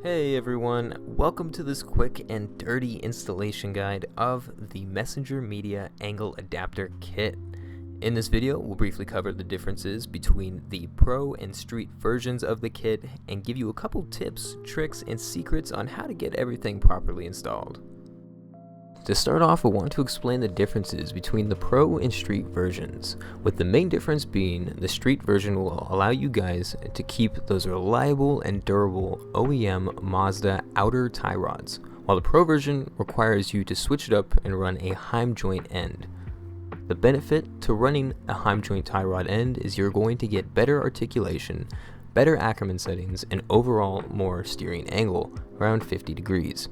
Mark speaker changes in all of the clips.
Speaker 1: Hey everyone, welcome to this quick and dirty installation guide of the Messenger Media Angle Adapter Kit. In this video, we'll briefly cover the differences between the Pro and Street versions of the kit and give you a couple tips, tricks, and secrets on how to get everything properly installed. To start off, we want to explain the differences between the Pro and Street versions, with the main difference being the Street version will allow you guys to keep those reliable and durable OEM Mazda outer tie rods, while the Pro version requires you to switch it up and run a Heim joint end. The benefit to running a Heim joint tie rod end is you're going to get better articulation, better Ackerman settings, and overall more steering angle, around 50 degrees.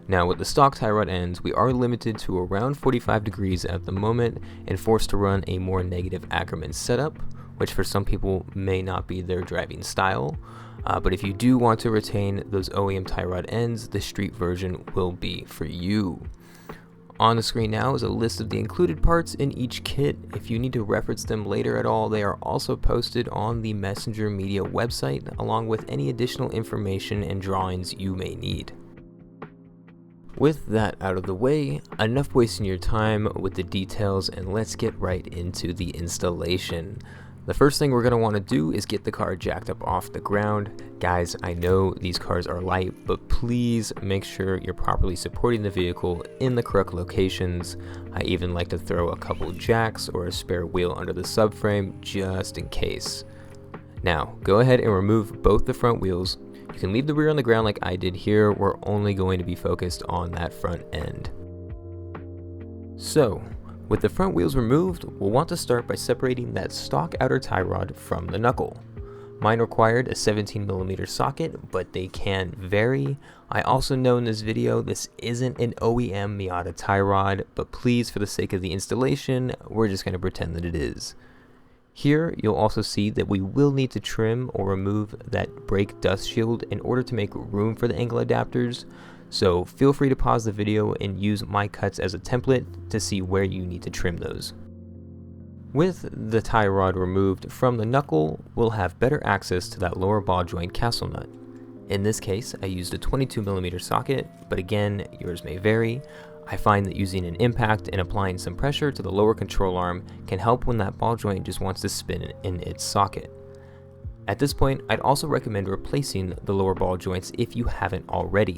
Speaker 1: Now with the stock tie rod ends, we are limited to around 45 degrees at the moment and forced to run a more negative Ackerman setup, which for some people may not be their driving style. But if you do want to retain those OEM tie rod ends, the Street version will be for you. On the screen now is a list of the included parts in each kit. If you need to reference them later at all, they are also posted on the Messenger Media website, along with any additional information and drawings you may need. With that out of the way, enough wasting your time with the details, and let's get right into the installation. The first thing we're going to want to do is get the car jacked up off the ground. Guys, I know these cars are light, but please make sure you're properly supporting the vehicle in the correct locations. I even like to throw a couple jacks or a spare wheel under the subframe just in case. Now, go ahead and remove both the front wheels. You can leave the rear on the ground like I did here. We're only going to be focused on that front end. So, with the front wheels removed, we'll want to start by separating that stock outer tie rod from the knuckle. Mine required a 17mm socket, but they can vary. I also know in this video this isn't an OEM Miata tie rod, but please, for the sake of the installation, we're just going to pretend that it is. Here, you'll also see that we will need to trim or remove that brake dust shield in order to make room for the angle adapters, so feel free to pause the video and use my cuts as a template to see where you need to trim those. With the tie rod removed from the knuckle, we'll have better access to that lower ball joint castle nut. In this case, I used a 22mm socket, but again, yours may vary. I find that using an impact and applying some pressure to the lower control arm can help when that ball joint just wants to spin in its socket. At this point, I'd also recommend replacing the lower ball joints if you haven't already.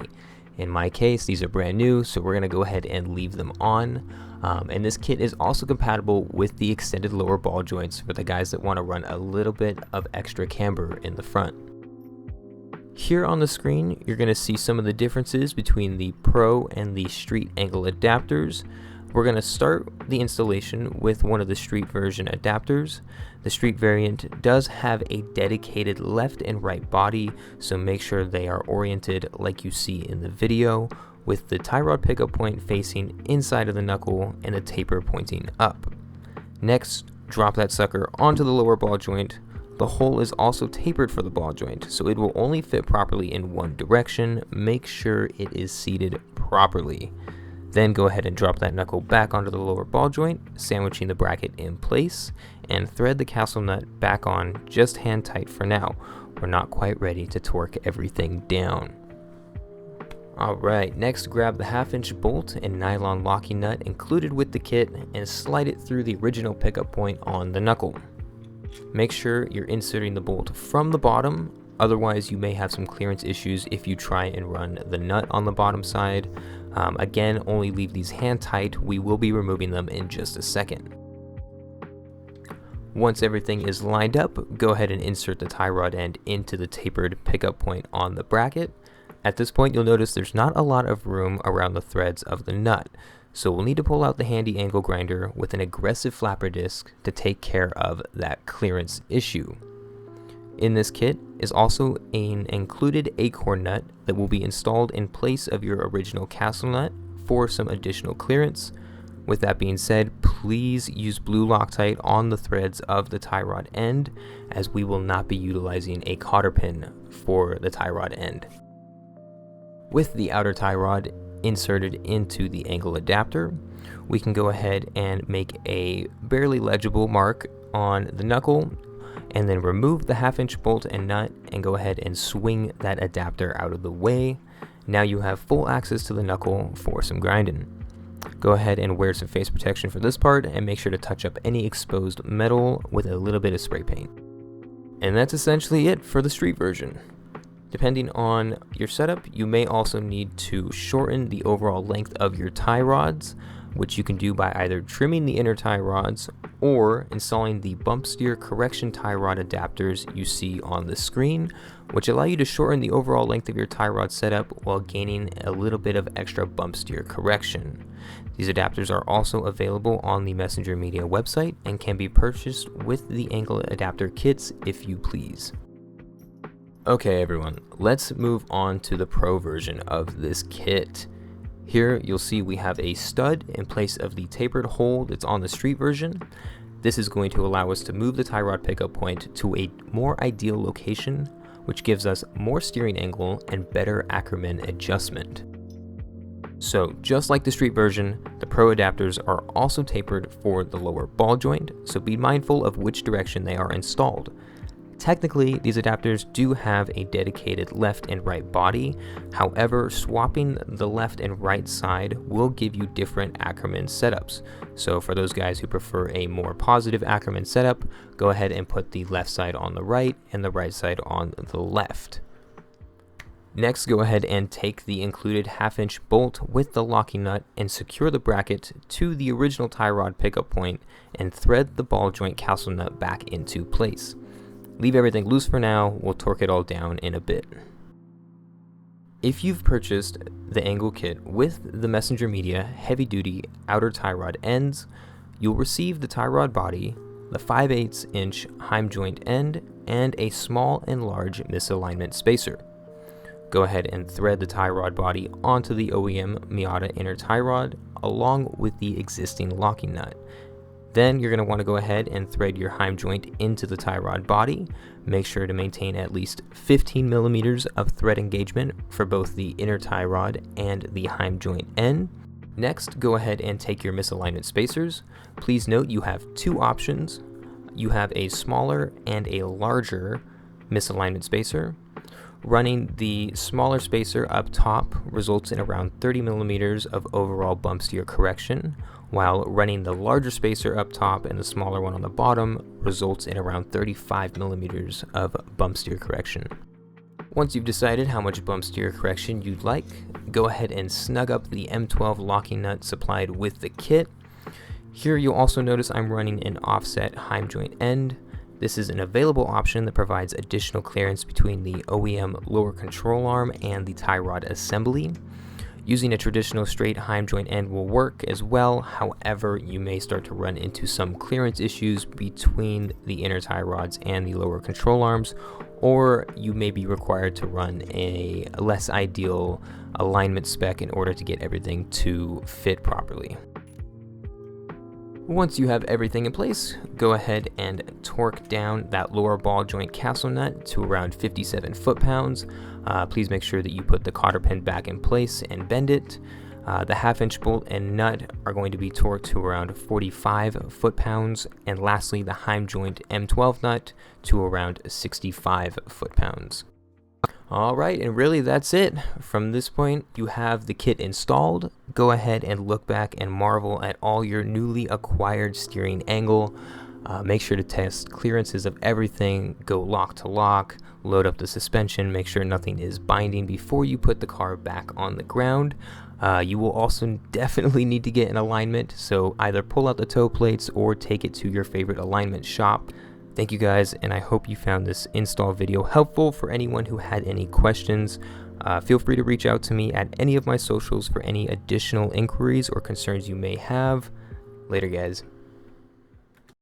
Speaker 1: In my case, these are brand new, so we're going to go ahead and leave them on. And this kit is also compatible with the extended lower ball joints for the guys that want to run a little bit of extra camber in the front. Here on the screen, you're going to see some of the differences between the Pro and the Street angle adapters. We're going to start the installation with one of the Street version adapters. The Street variant does have a dedicated left and right body, so make sure they are oriented like you see in the video, with the tie rod pickup point facing inside of the knuckle and the taper pointing up. Next, drop that sucker onto the lower ball joint. The hole is also tapered for the ball joint, so it will only fit properly in one direction. Make sure it is seated properly. Then go ahead and drop that knuckle back onto the lower ball joint, sandwiching the bracket in place, and thread the castle nut back on just hand tight for now. We're not quite ready to torque everything down. Alright, next grab the 1/2-inch bolt and nylon locking nut included with the kit and slide it through the original pickup point on the knuckle. Make sure you're inserting the bolt from the bottom, otherwise you may have some clearance issues if you try and run the nut on the bottom side. Again, only leave these hand tight. We will be removing them in just a second. Once everything is lined up, go ahead and insert the tie rod end into the tapered pickup point on the bracket. At this point, you'll notice there's not a lot of room around the threads of the nut, so we'll need to pull out the handy angle grinder with an aggressive flapper disc to take care of that clearance issue. In this kit is also an included acorn nut that will be installed in place of your original castle nut for some additional clearance. With that being said, please use blue Loctite on the threads of the tie rod end, as we will not be utilizing a cotter pin for the tie rod end. With the outer tie rod inserted into the angle adapter, we can go ahead and make a barely legible mark on the knuckle and then remove the 1/2" bolt and nut and go ahead and swing that adapter out of the way. Now you have full access to the knuckle for some grinding. Go ahead and wear some face protection for this part and make sure to touch up any exposed metal with a little bit of spray paint. And that's essentially it for the street version. Depending on your setup, you may also need to shorten the overall length of your tie rods, which you can do by either trimming the inner tie rods or installing the bump steer correction tie rod adapters you see on the screen, which allow you to shorten the overall length of your tie rod setup while gaining a little bit of extra bump steer correction. These adapters are also available on the Messenger Media website and can be purchased with the angle adapter kits if you please. Okay everyone, let's move on to the pro version of this kit. Here you'll see we have a stud in place of the tapered hole that's on the street version. This is going to allow us to move the tie rod pickup point to a more ideal location, which gives us more steering angle and better Ackerman adjustment. So just like the street version, the pro adapters are also tapered for the lower ball joint, so be mindful of which direction they are installed. Technically, these adapters do have a dedicated left and right body. However, swapping the left and right side will give you different Ackerman setups. So for those guys who prefer a more positive Ackerman setup, go ahead and put the left side on the right and the right side on the left. Next, go ahead and take the included 1/2" bolt with the locking nut and secure the bracket to the original tie rod pickup point and thread the ball joint castle nut back into place. Leave everything loose for now, we'll torque it all down in a bit. If you've purchased the angle kit with the Messenger Media heavy duty outer tie rod ends, you'll receive the tie rod body, the 5/8 inch heim joint end, and a small and large misalignment spacer. Go ahead and thread the tie rod body onto the OEM Miata inner tie rod along with the existing locking nut. Then you're going to want to go ahead and thread your heim joint into the tie rod body. Make sure to maintain at least 15 millimeters of thread engagement for both the inner tie rod and the heim joint end. Next, go ahead and take your misalignment spacers. Please note you have two options. You have a smaller and a larger misalignment spacer. Running the smaller spacer up top results in around 30 millimeters of overall bump steer correction, while running the larger spacer up top and the smaller one on the bottom results in around 35 millimeters of bump steer correction. Once you've decided how much bump steer correction you'd like, go ahead and snug up the M12 locking nut supplied with the kit. Here you'll also notice I'm running an offset heim joint end. This is an available option that provides additional clearance between the OEM lower control arm and the tie rod assembly. Using a traditional straight heim joint end will work as well, however, you may start to run into some clearance issues between the inner tie rods and the lower control arms, or you may be required to run a less ideal alignment spec in order to get everything to fit properly. Once you have everything in place, go ahead and torque down that lower ball joint castle nut to around 57 foot-pounds. Please make sure that you put the cotter pin back in place and bend it. The 1/2" bolt and nut are going to be torqued to around 45 foot-pounds, and lastly the heim joint M12 nut to around 65 foot-pounds. Alright, and really that's it. From this point, you have the kit installed. Go ahead and look back and marvel at all your newly acquired steering angle. Make sure to test clearances of everything, go lock to lock, load up the suspension, make sure nothing is binding before you put the car back on the ground. You will also definitely need to get an alignment, so either pull out the toe plates or take it to your favorite alignment shop. Thank you guys, and I hope you found this install video helpful. For anyone who had any questions, feel free to reach out to me at any of my socials for any additional inquiries or concerns you may have. Later guys.